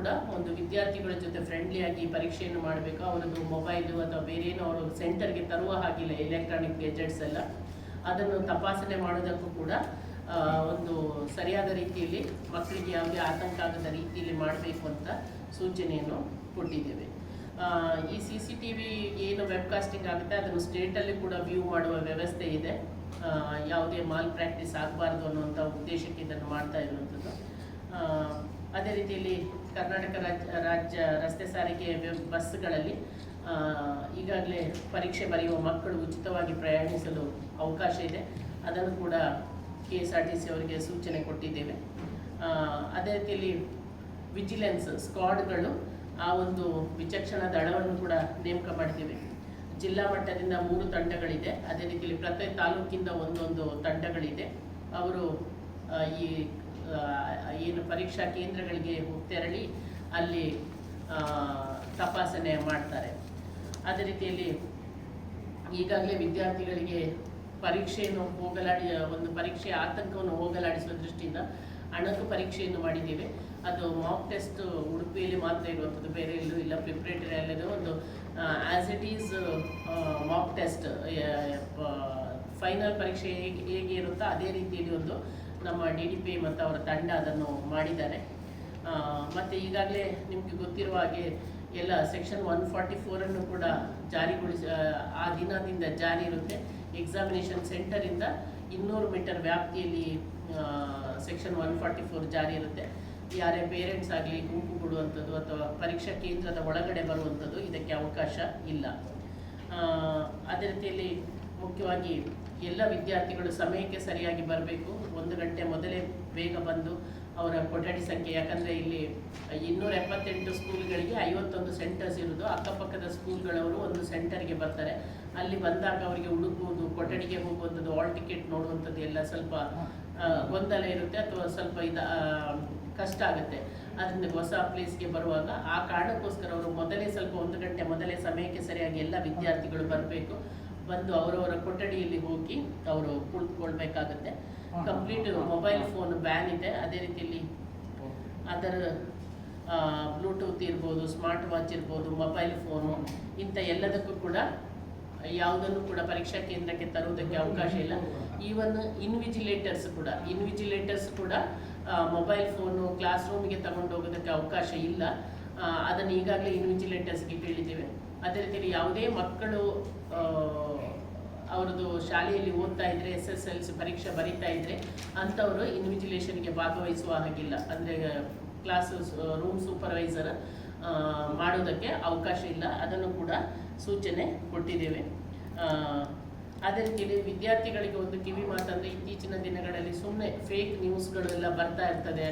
ಕೂಡ ಒಂದು ವಿದ್ಯಾರ್ಥಿಗಳ ಜೊತೆ ಫ್ರೆಂಡ್ಲಿಯಾಗಿ ಪರೀಕ್ಷೆಯನ್ನು ಮಾಡಬೇಕು. ಅವರದ್ದು ಮೊಬೈಲು ಅಥವಾ ಬೇರೇನೋ ಅವರು ಸೆಂಟರ್ಗೆ ತರುವ ಹಾಗಿಲ್ಲ, ಎಲೆಕ್ಟ್ರಾನಿಕ್ ಗ್ಯಾಜೆಟ್ಸ್ ಎಲ್ಲ ಅದನ್ನು ತಪಾಸಣೆ ಮಾಡೋದಕ್ಕೂ ಕೂಡ ಒಂದು ಸರಿಯಾದ ರೀತಿಯಲ್ಲಿ ಮಕ್ಕಳಿಗೆ ಯಾವುದೇ ಆತಂಕ ಆಗದ ರೀತಿಯಲ್ಲಿ ಮಾಡಬೇಕು ಅಂತ ಸೂಚನೆಯನ್ನು ಕೊಟ್ಟಿದ್ದೇವೆ. ಈ CCTV ಏನು ವೆಬ್ಕಾಸ್ಟಿಂಗ್ ಆಗುತ್ತೆ ಅದನ್ನು ಸ್ಟೇಟಲ್ಲಿ ಕೂಡ ವ್ಯೂ ಮಾಡುವ ವ್ಯವಸ್ಥೆ ಇದೆ. ಯಾವುದೇ ಮಾಲ್ ಪ್ರಾಕ್ಟೀಸ್ ಆಗಬಾರ್ದು ಅನ್ನುವಂಥ ಉದ್ದೇಶಕ್ಕೆ ಇದನ್ನು ಮಾಡ್ತಾ ಇರುವಂಥದ್ದು. ಅದೇ ರೀತಿಯಲ್ಲಿ ಕರ್ನಾಟಕ ರಾಜ್ಯ ರಸ್ತೆ ಸಾರಿಗೆ ಬಸ್ಗಳಲ್ಲಿ ಈಗಾಗಲೇ ಪರೀಕ್ಷೆ ಬರೆಯುವ ಮಕ್ಕಳು ಉಚಿತವಾಗಿ ಪ್ರಯಾಣಿಸಲು ಅವಕಾಶ ಇದೆ. ಅದನ್ನು ಕೂಡ KSRTC ಅವರಿಗೆ ಸೂಚನೆ ಕೊಟ್ಟಿದ್ದೇವೆ. ಅದೇ ರೀತಿಯಲ್ಲಿ ವಿಜಿಲೆನ್ಸ್ ಸ್ಕ್ವಾಡ್ಗಳು ಆ ಒಂದು ವಿಚಕ್ಷಣಾ ದಳವನ್ನು ಕೂಡ ನೇಮಕ ಮಾಡಿದ್ದೇವೆ. ಜಿಲ್ಲಾ ಮಟ್ಟದಿಂದ 3 ತಂಡಗಳಿದೆ. ಅದೇ ರೀತಿಯಲ್ಲಿ ಪ್ರತಿ ತಾಲೂಕಿಂದ ಒಂದೊಂದು ತಂಡಗಳಿದೆ. ಅವರು ಈ ಏನು ಪರೀಕ್ಷಾ ಕೇಂದ್ರಗಳಿಗೆ ತೆರಳಿ ಅಲ್ಲಿ ತಪಾಸಣೆ ಮಾಡ್ತಾರೆ. ಅದೇ ರೀತಿಯಲ್ಲಿ ಈಗಾಗಲೇ ವಿದ್ಯಾರ್ಥಿಗಳಿಗೆ ಪರೀಕ್ಷೆಯನ್ನು ಒಂದು ಪರೀಕ್ಷೆಯ ಆತಂಕವನ್ನು ಹೋಗಲಾಡಿಸುವ ದೃಷ್ಟಿಯಿಂದ ಅಣಕು ಪರೀಕ್ಷೆಯನ್ನು ಮಾಡಿದ್ದೇವೆ. ಅದು ಮಾಕ್ ಟೆಸ್ಟ್ ಉಡುಪಿಯಲ್ಲಿ ಮಾತ್ರ ಇರುವಂಥದ್ದು, ಬೇರೆ ಎಲ್ಲೂ ಇಲ್ಲ. ಪ್ರಿಪ್ರೇಟರಿ ಅಲ್ಲದೆ ಒಂದು as it is mock test, final ಪರೀಕ್ಷೆ ಹೇಗೆ ಇರುತ್ತೋ ಅದೇ ರೀತಿಯಲ್ಲಿ ಒಂದು ನಮ್ಮ DDP ಮತ್ತು ಅವರ ತಂಡ ಅದನ್ನು ಮಾಡಿದ್ದಾರೆ. ಮತ್ತು ಈಗಾಗಲೇ ನಿಮಗೆ ಗೊತ್ತಿರುವ ಹಾಗೆ ಎಲ್ಲ ಸೆಕ್ಷನ್ 144 ಕೂಡ ಜಾರಿಗೊಳಿಸಿ ಆ ದಿನದಿಂದ ಜಾರಿ ಇರುತ್ತೆ. ಎಕ್ಸಾಮಿನೇಷನ್ ಸೆಂಟರಿಂದ 200 ಮೀಟರ್ ವ್ಯಾಪ್ತಿಯಲ್ಲಿ ಸೆಕ್ಷನ್ 144 ಜಾರಿ ಇರುತ್ತೆ. ಯಾರೇ ಪೇರೆಂಟ್ಸ್ ಆಗಲಿ ಗುಂಪು ಕೊಡುವಂಥದ್ದು ಅಥವಾ ಪರೀಕ್ಷಾ ಕೇಂದ್ರದ ಒಳಗಡೆ ಬರುವಂಥದ್ದು ಇದಕ್ಕೆ ಅವಕಾಶ ಇಲ್ಲ. ಅದೇ ರೀತಿಯಲ್ಲಿ ಮುಖ್ಯವಾಗಿ ಎಲ್ಲ ವಿದ್ಯಾರ್ಥಿಗಳು ಸಮಯಕ್ಕೆ ಸರಿಯಾಗಿ ಬರಬೇಕು. 1 ಗಂಟೆ ಮೊದಲೇ ಬೇಗ ಬಂದು ಅವರ ಕೊಠಡಿ ಸಂಖ್ಯೆ, ಯಾಕಂದರೆ ಇಲ್ಲಿ 278 ಸ್ಕೂಲ್ಗಳಿಗೆ 51 ಸೆಂಟರ್ಸ್ ಇರೋದು. ಅಕ್ಕಪಕ್ಕದ ಸ್ಕೂಲ್ಗಳವರು ಒಂದು ಸೆಂಟರ್ಗೆ ಬರ್ತಾರೆ. ಅಲ್ಲಿ ಬಂದಾಗ ಅವರಿಗೆ ಹುಡುಕುವುದು, ಕೊಠಡಿಗೆ ಹೋಗುವಂಥದ್ದು, ಹಾಲ್ ಟಿಕೆಟ್ ನೋಡುವಂಥದ್ದು ಎಲ್ಲ ಸ್ವಲ್ಪ ಗೊಂದಲ ಇರುತ್ತೆ ಅಥವಾ ಸ್ವಲ್ಪ ಕಷ್ಟ ಆಗುತ್ತೆ. ಅದರಿಂದ ಹೊಸ ಪ್ಲೇಸ್ಗೆ ಬರುವಾಗ ಆ ಕಾರಣಕ್ಕೋಸ್ಕರ ಅವರು ಮೊದಲೇ ಸ್ವಲ್ಪ 1 ಗಂಟೆ ಮೊದಲೇ ಸಮಯಕ್ಕೆ ಸರಿಯಾಗಿ ಎಲ್ಲ ವಿದ್ಯಾರ್ಥಿಗಳು ಬರಬೇಕು. ಬಂದು ಅವರವರ ಕೊಠಡಿಯಲ್ಲಿ ಹೋಗಿ ಅವರು ಕುಳಿತುಕೊಳ್ಬೇಕಾಗತ್ತೆ. ಕಂಪ್ಲೀಟ್ ಮೊಬೈಲ್ ಫೋನ್ ಬ್ಯಾನ್ ಇದೆ. ಅದೇ ರೀತಿಯಲ್ಲಿ ಅದರ ಬ್ಲೂಟೂತ್ ಇರ್ಬೋದು, ಸ್ಮಾರ್ಟ್ ವಾಚ್ ಇರ್ಬೋದು, ಮೊಬೈಲ್ ಫೋನು ಇಂಥ ಎಲ್ಲದಕ್ಕೂ ಕೂಡ ಯಾವುದನ್ನು ಕೂಡ ಪರೀಕ್ಷಾ ಕೇಂದ್ರಕ್ಕೆ ತರುವುದಕ್ಕೆ ಅವಕಾಶ ಇಲ್ಲ. ಈವನ್ ಇನ್ವಿಜಿಲೇಟರ್ಸ್ ಕೂಡ ಮೊಬೈಲ್ ಫೋನು ಕ್ಲಾಸ್ ರೂಮಿಗೆ ತಗೊಂಡು ಹೋಗೋದಕ್ಕೆ ಅವಕಾಶ ಇಲ್ಲ. ಅದನ್ನು ಈಗಾಗಲೇ ಇನ್ವಿಜಿಲೇಟರ್ಸ್ಗೆ ಕೇಳಿದ್ದೇವೆ. ಅದೇ ರೀತಿಯಲ್ಲಿ ಯಾವುದೇ ಮಕ್ಕಳು ಅವರದ್ದು ಶಾಲೆಯಲ್ಲಿ ಓದ್ತಾ ಇದ್ದರೆ, SSLC ಪರೀಕ್ಷೆ ಬರೀತಾ ಇದ್ದರೆ ಅಂಥವರು ಇನ್ವಿಜಿಲೇಷನ್ಗೆ ಭಾಗವಹಿಸುವ ಹಾಗಿಲ್ಲ. ಅಂದರೆ ಕ್ಲಾಸ್ ರೂಮ್ ಸೂಪರ್ವೈಸರ್ ಮಾಡೋದಕ್ಕೆ ಅವಕಾಶ ಇಲ್ಲ. ಅದನ್ನು ಕೂಡ ಸೂಚನೆ ಕೊಟ್ಟಿದ್ದೇವೆ. ಅದೇ ರೀತಿಯಲ್ಲಿ ವಿದ್ಯಾರ್ಥಿಗಳಿಗೆ ಒಂದು ಕಿವಿ ಮಾತಂದರೆ, ಇತ್ತೀಚಿನ ದಿನಗಳಲ್ಲಿ ಸುಮ್ಮನೆ ಫೇಕ್ ನ್ಯೂಸ್ಗಳೆಲ್ಲ ಬರ್ತಾ ಇರ್ತದೆ.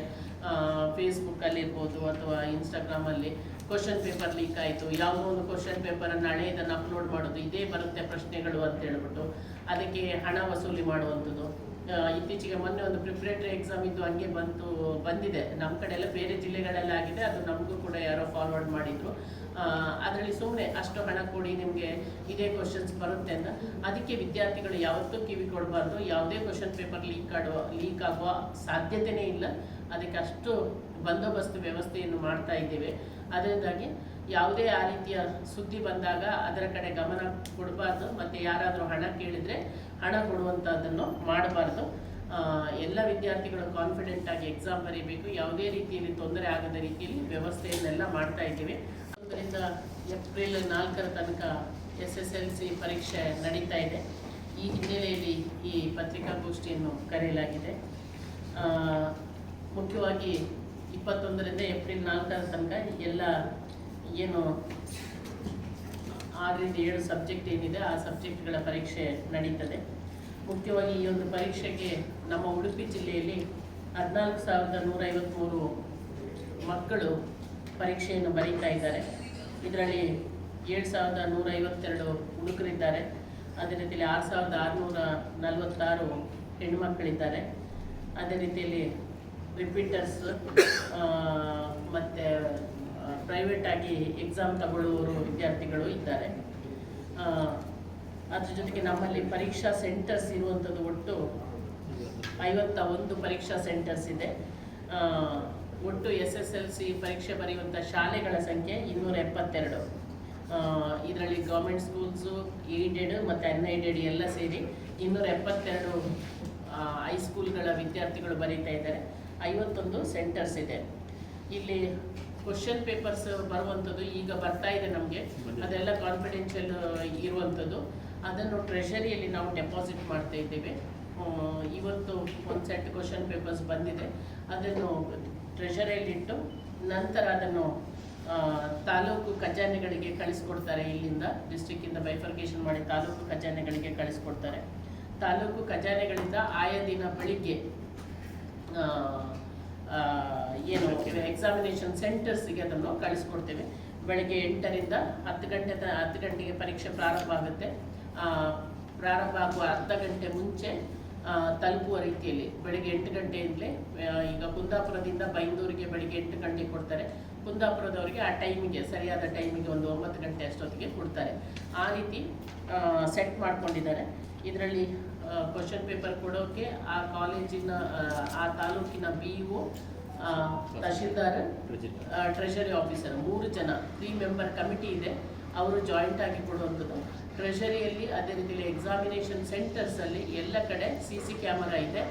ಫೇಸ್ಬುಕ್ಕಲ್ಲಿರ್ಬೋದು ಅಥವಾ ಇನ್ಸ್ಟಾಗ್ರಾಮಲ್ಲಿ ಕ್ವಶನ್ ಪೇಪರ್ ಲೀಕ್ ಆಯಿತು, ಯಾವುದೋ ಒಂದು ಕ್ವಶನ್ ಪೇಪರನ್ನು ಹಳೆಯದನ್ನು ಅಪ್ಲೋಡ್ ಮಾಡೋದು, ಇದೇ ಬರುತ್ತೆ ಪ್ರಶ್ನೆಗಳು ಅಂತ ಹೇಳ್ಬಿಟ್ಟು ಅದಕ್ಕೆ ಹಣ ವಸೂಲಿ ಮಾಡುವಂಥದ್ದು. ಇತ್ತೀಚೆಗೆ ಮೊನ್ನೆ ಒಂದು ಪ್ರಿಪ್ರೇಟರಿ ಎಕ್ಸಾಮ್ ಇದ್ದು ಹಂಗೆ ಬಂದಿದೆ. ನಮ್ಮ ಕಡೆ ಎಲ್ಲ ಬೇರೆ ಜಿಲ್ಲೆಗಳೆಲ್ಲ ಆಗಿದೆ. ಅದು ನಮಗೂ ಕೂಡ ಯಾರೋ ಫಾರ್ವರ್ಡ್ ಮಾಡಿದರು. ಅದರಲ್ಲಿ ಸುಮ್ಮನೆ ಅಷ್ಟು ಹಣ ಕೊಡಿ ನಿಮಗೆ ಇದೇ ಕ್ವಶನ್ಸ್ ಬರುತ್ತೆ ಅಂತ. ಅದಕ್ಕೆ ವಿದ್ಯಾರ್ಥಿಗಳು ಯಾವತ್ತೂ ಕಿವಿ ಕೊಡಬಾರ್ದು. ಯಾವುದೇ ಕ್ವಶನ್ ಪೇಪರ್ ಲೀಕ್ ಆಗುವ ಸಾಧ್ಯತೆಯೇ ಇಲ್ಲ. ಅದಕ್ಕೆ ಅಷ್ಟು ಬಂದೋಬಸ್ತ್ ವ್ಯವಸ್ಥೆಯನ್ನು ಮಾಡ್ತಾ ಇದ್ದೇವೆ. ಅದರಿಂದಾಗಿ ಯಾವುದೇ ಆ ರೀತಿಯ ಸುದ್ದಿ ಬಂದಾಗ ಅದರ ಕಡೆ ಗಮನ ಕೊಡಬಾರ್ದು. ಮತ್ತು ಯಾರಾದರೂ ಹಣ ಕೇಳಿದರೆ ಹಣ ಕೊಡುವಂಥದ್ದನ್ನು ಮಾಡಬಾರ್ದು. ಎಲ್ಲ ವಿದ್ಯಾರ್ಥಿಗಳು ಕಾನ್ಫಿಡೆಂಟ್ ಆಗಿ ಎಕ್ಸಾಮ್ ಬರೀಬೇಕು. ಯಾವುದೇ ರೀತಿಯಲ್ಲಿ ತೊಂದರೆ ಆಗದ ರೀತಿಯಲ್ಲಿ ವ್ಯವಸ್ಥೆಯನ್ನೆಲ್ಲ ಮಾಡ್ತಾ ಇದ್ದೀವಿ. 1ರಿಂದ ಏಪ್ರಿಲ್ 4 ತನಕ SSLC ಪರೀಕ್ಷೆ ನಡೀತಾ ಇದೆ. ಈ ಹಿನ್ನೆಲೆಯಲ್ಲಿ ಈ ಪತ್ರಿಕಾಗೋಷ್ಠಿಯನ್ನು ಕರೆಯಲಾಗಿದೆ. ಮುಖ್ಯವಾಗಿ 21ರಿಂದ ಏಪ್ರಿಲ್ 4 ತನಕ ಎಲ್ಲ ಏನು 6ರಿಂದ 7 ಸಬ್ಜೆಕ್ಟ್ ಏನಿದೆ ಆ ಸಬ್ಜೆಕ್ಟ್ಗಳ ಪರೀಕ್ಷೆ ನಡೀತದೆ. ಮುಖ್ಯವಾಗಿ ಈ ಒಂದು ಪರೀಕ್ಷೆಗೆ ನಮ್ಮ ಉಡುಪಿ ಜಿಲ್ಲೆಯಲ್ಲಿ 14,153 ಮಕ್ಕಳು ಪರೀಕ್ಷೆಯನ್ನು ಬರೀತಾ ಇದ್ದಾರೆ. ಇದರಲ್ಲಿ 7,152 ಹುಡುಗರಿದ್ದಾರೆ. ಅದೇ ರೀತಿಯಲ್ಲಿ 6,646 ಹೆಣ್ಣುಮಕ್ಕಳಿದ್ದಾರೆ. ಅದೇ ರೀತಿಯಲ್ಲಿ ರಿಪೀಟರ್ಸ್ ಮತ್ತು ಪ್ರೈವೇಟಾಗಿ ಎಕ್ಸಾಮ್ ತಗೊಳ್ಳುವವರು ವಿದ್ಯಾರ್ಥಿಗಳು ಇದ್ದಾರೆ. ಅದ್ರ ಜೊತೆಗೆ ನಮ್ಮಲ್ಲಿ ಪರೀಕ್ಷಾ ಸೆಂಟರ್ಸ್ ಇರುವಂಥದ್ದು ಒಟ್ಟು 51 ಪರೀಕ್ಷಾ ಸೆಂಟರ್ಸ್ ಇದೆ. ಒಟ್ಟು SSLC ಪರೀಕ್ಷೆ ಬರೆಯುವಂಥ ಶಾಲೆಗಳ ಸಂಖ್ಯೆ 272. ಇದರಲ್ಲಿ ಗೌರ್ಮೆಂಟ್ ಸ್ಕೂಲ್ಸು, ಏಡೆಡ್ ಮತ್ತು ಅನ್ಏಡೆಡ್ ಎಲ್ಲ ಸೇರಿ 272 ಹೈಸ್ಕೂಲ್ಗಳ ವಿದ್ಯಾರ್ಥಿಗಳು ಬರೀತಾ ಇದ್ದಾರೆ. 51 ಸೆಂಟರ್ಸ್ ಇದೆ. ಇಲ್ಲಿ ಕ್ವಶನ್ ಪೇಪರ್ಸ್ ಬರುವಂಥದ್ದು ಈಗ ಬರ್ತಾ ಇದೆ ನಮಗೆ, ಅದೆಲ್ಲ ಕಾನ್ಫಿಡೆನ್ಷಿಯಲ್ ಇರುವಂಥದ್ದು. ಅದನ್ನು ಟ್ರೆಷರಿಯಲ್ಲಿ ನಾವು ಡೆಪಾಸಿಟ್ ಮಾಡ್ತಾ ಇದ್ದೇವೆ. ಇವತ್ತು ಒಂದು ಸೆಟ್ ಕ್ವಶನ್ ಪೇಪರ್ಸ್ ಬಂದಿದೆ, ಅದನ್ನು ಟ್ರೆಷರಿಯಲ್ಲಿಟ್ಟು ನಂತರ ಅದನ್ನು ತಾಲೂಕು ಖಜಾನೆಗಳಿಗೆ ಕಳಿಸ್ಕೊಡ್ತಾರೆ. ಇಲ್ಲಿಂದ ಡಿಸ್ಟ್ರಿಕ್ಕಿಂದ ಬೈಫರ್ಕೇಷನ್ ಮಾಡಿ ತಾಲೂಕು ಖಜಾನೆಗಳಿಗೆ ಕಳಿಸ್ಕೊಡ್ತಾರೆ. ತಾಲೂಕು ಖಜಾನೆಗಳಿಂದ ಆಯಾ ದಿನ ಬೆಳಿಗ್ಗೆ ಏನು ಎಕ್ಸಾಮಿನೇಷನ್ ಸೆಂಟರ್ಸಿಗೆ ಅದನ್ನು ಕಳಿಸ್ಕೊಡ್ತೇವೆ. ಬೆಳಗ್ಗೆ 8ರಿಂದ 10 ಗಂಟೆಗೆ ಪರೀಕ್ಷೆ ಪ್ರಾರಂಭ ಆಗುತ್ತೆ. ಪ್ರಾರಂಭ ಆಗುವ ಅರ್ಧ ಗಂಟೆ ಮುಂಚೆ ತಲುಪುವ ರೀತಿಯಲ್ಲಿ ಬೆಳಗ್ಗೆ 8 ಗಂಟೆಯಿಂದಲೇ, ಈಗ ಕುಂದಾಪುರದಿಂದ ಬೈಂದೂರಿಗೆ ಬೆಳಗ್ಗೆ 8 ಗಂಟೆಗೆ ಕೊಡ್ತಾರೆ. ಕುಂದಾಪುರದವರಿಗೆ ಆ ಟೈಮಿಗೆ, ಸರಿಯಾದ ಟೈಮಿಗೆ ಒಂದು 9 ಗಂಟೆ ಅಷ್ಟೊತ್ತಿಗೆ ಕೊಡ್ತಾರೆ. ಆ ರೀತಿ ಸೆಟ್ ಮಾಡ್ಕೊಂಡಿದ್ದಾರೆ. ಇದರಲ್ಲಿ ಕ್ವಶನ್ ಪೇಪರ್ ಕೊಡೋಕ್ಕೆ ಆ ಕಾಲೇಜಿನ, ಆ ತಾಲೂಕಿನ BO, ತಹಶೀಲ್ದಾರ್, ಟ್ರೆಷರಿ ಆಫೀಸರ್ 3 ಜನ 3 ಮೆಂಬರ್ ಕಮಿಟಿ ಇದೆ. ಅವರು ಜಾಯಿಂಟ್ ಆಗಿ ಕೊಡುವಂಥದ್ದು. ಟ್ರೆಷರಿಯಲ್ಲಿ ಅದೇ ರೀತಿಯಲ್ಲಿ ಎಕ್ಸಾಮಿನೇಷನ್ ಸೆಂಟರ್ಸಲ್ಲಿ ಎಲ್ಲ ಕಡೆ CC ಕ್ಯಾಮರಾ ಇದೆ.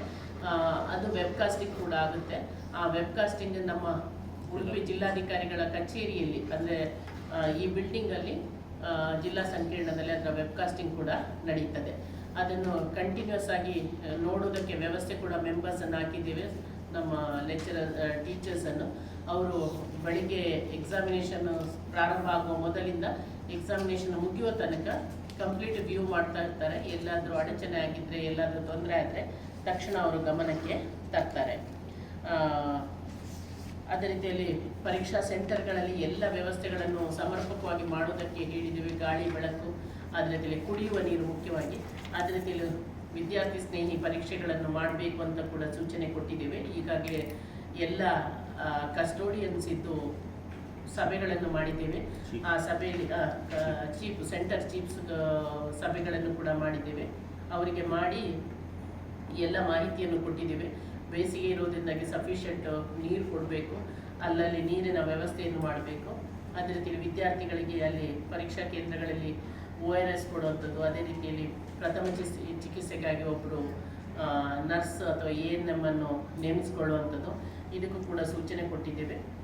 ಅದು ವೆಬ್ಕಾಸ್ಟಿಂಗ್ ಕೂಡ ಆಗುತ್ತೆ. ಆ ವೆಬ್ಕಾಸ್ಟಿಂಗ್ ನಮ್ಮ ಉಡುಪಿ ಜಿಲ್ಲಾಧಿಕಾರಿಗಳ ಕಚೇರಿಯಲ್ಲಿ, ಅಂದರೆ ಈ ಬಿಲ್ಡಿಂಗಲ್ಲಿ ಜಿಲ್ಲಾ ಸಂಕೀರ್ಣದಲ್ಲಿ ಅದರ ವೆಬ್ಕಾಸ್ಟಿಂಗ್ ಕೂಡ ನಡೀತದೆ. ಅದನ್ನು ಕಂಟಿನ್ಯೂಸ್ ಆಗಿ ನೋಡೋದಕ್ಕೆ ವ್ಯವಸ್ಥೆ ಕೂಡ ಮೆಂಬರ್ಸನ್ನು ಹಾಕಿದ್ದೇವೆ, ನಮ್ಮ ಲೆಕ್ಚರರ್ ಟೀಚರ್ಸನ್ನು. ಅವರು ಬೆಳಿಗ್ಗೆ ಎಕ್ಸಾಮಿನೇಷನ್ ಪ್ರಾರಂಭ ಆಗುವ ಮೊದಲಿಂದ ಎಕ್ಸಾಮಿನೇಷನ್ ಮುಗಿಯುವ ತನಕ ಕಂಪ್ಲೀಟ್ ವ್ಯೂ ಮಾಡ್ತಾ ಇರ್ತಾರೆ. ಎಲ್ಲಾದರೂ ಅಡಚಣೆ ಆಗಿದ್ದರೆ, ಎಲ್ಲಾದರೂ ತೊಂದರೆ ಆದರೆ ತಕ್ಷಣ ಅವರು ಗಮನಕ್ಕೆ ತರ್ತಾರೆ. ಅದೇ ರೀತಿಯಲ್ಲಿ ಪರೀಕ್ಷಾ ಸೆಂಟರ್ಗಳಲ್ಲಿ ಎಲ್ಲ ವ್ಯವಸ್ಥೆಗಳನ್ನು ಸಮರ್ಪಕವಾಗಿ ಮಾಡೋದಕ್ಕೆ ಹೇಳಿದ್ದೀವಿ. ಗಾಳಿ, ಬೆಳಕು, ಅದೇ ರೀತಿಯಲ್ಲಿ ಕುಡಿಯುವ ನೀರು ಮುಖ್ಯವಾಗಿ. ಅದೇ ರೀತಿಯಲ್ಲಿ ವಿದ್ಯಾರ್ಥಿ ಸ್ನೇಹಿ ಪರೀಕ್ಷೆಗಳನ್ನು ಮಾಡಬೇಕು ಅಂತ ಕೂಡ ಸೂಚನೆ ಕೊಟ್ಟಿದ್ದೇವೆ. ಈಗಾಗಲೇ ಎಲ್ಲ ಕಸ್ಟೋಡಿಯನ್ಸ್ ಇದ್ದು ಸಭೆಗಳನ್ನು ಮಾಡಿದ್ದೇವೆ. ಆ ಸಭೆಯಲ್ಲಿ ಸೆಂಟರ್ ಚೀಫ್ಸ್ ಸಭೆಗಳನ್ನು ಕೂಡ ಮಾಡಿದ್ದೇವೆ. ಅವರಿಗೆ ಮಾಡಿ ಎಲ್ಲ ಮಾಹಿತಿಯನ್ನು ಕೊಟ್ಟಿದ್ದೇವೆ. ಬೇಸಿಗೆ ಇರೋದ್ರಿಂದಾಗಿ ಸಫಿಷಿಯೆಂಟ್ ನೀರು ಕೊಡಬೇಕು, ಅಲ್ಲಲ್ಲಿ ನೀರಿನ ವ್ಯವಸ್ಥೆಯನ್ನು ಮಾಡಬೇಕು. ಅದೇ ರೀತಿಯಲ್ಲಿ ವಿದ್ಯಾರ್ಥಿಗಳಿಗೆ ಅಲ್ಲಿ ಪರೀಕ್ಷಾ ಕೇಂದ್ರಗಳಲ್ಲಿ ORS ಕೊಡುವಂಥದ್ದು, ಅದೇ ರೀತಿಯಲ್ಲಿ ಪ್ರಥಮ ಚಿಕಿತ್ಸೆಗಾಗಿ ಒಬ್ಬರು ನರ್ಸ್ ಅಥವಾ ANM ಅನ್ನು ನೇಮಿಸಿಕೊಳ್ಳುವಂಥದ್ದು, ಇದಕ್ಕೂ ಕೂಡ ಸೂಚನೆ ಕೊಟ್ಟಿದ್ದೇವೆ.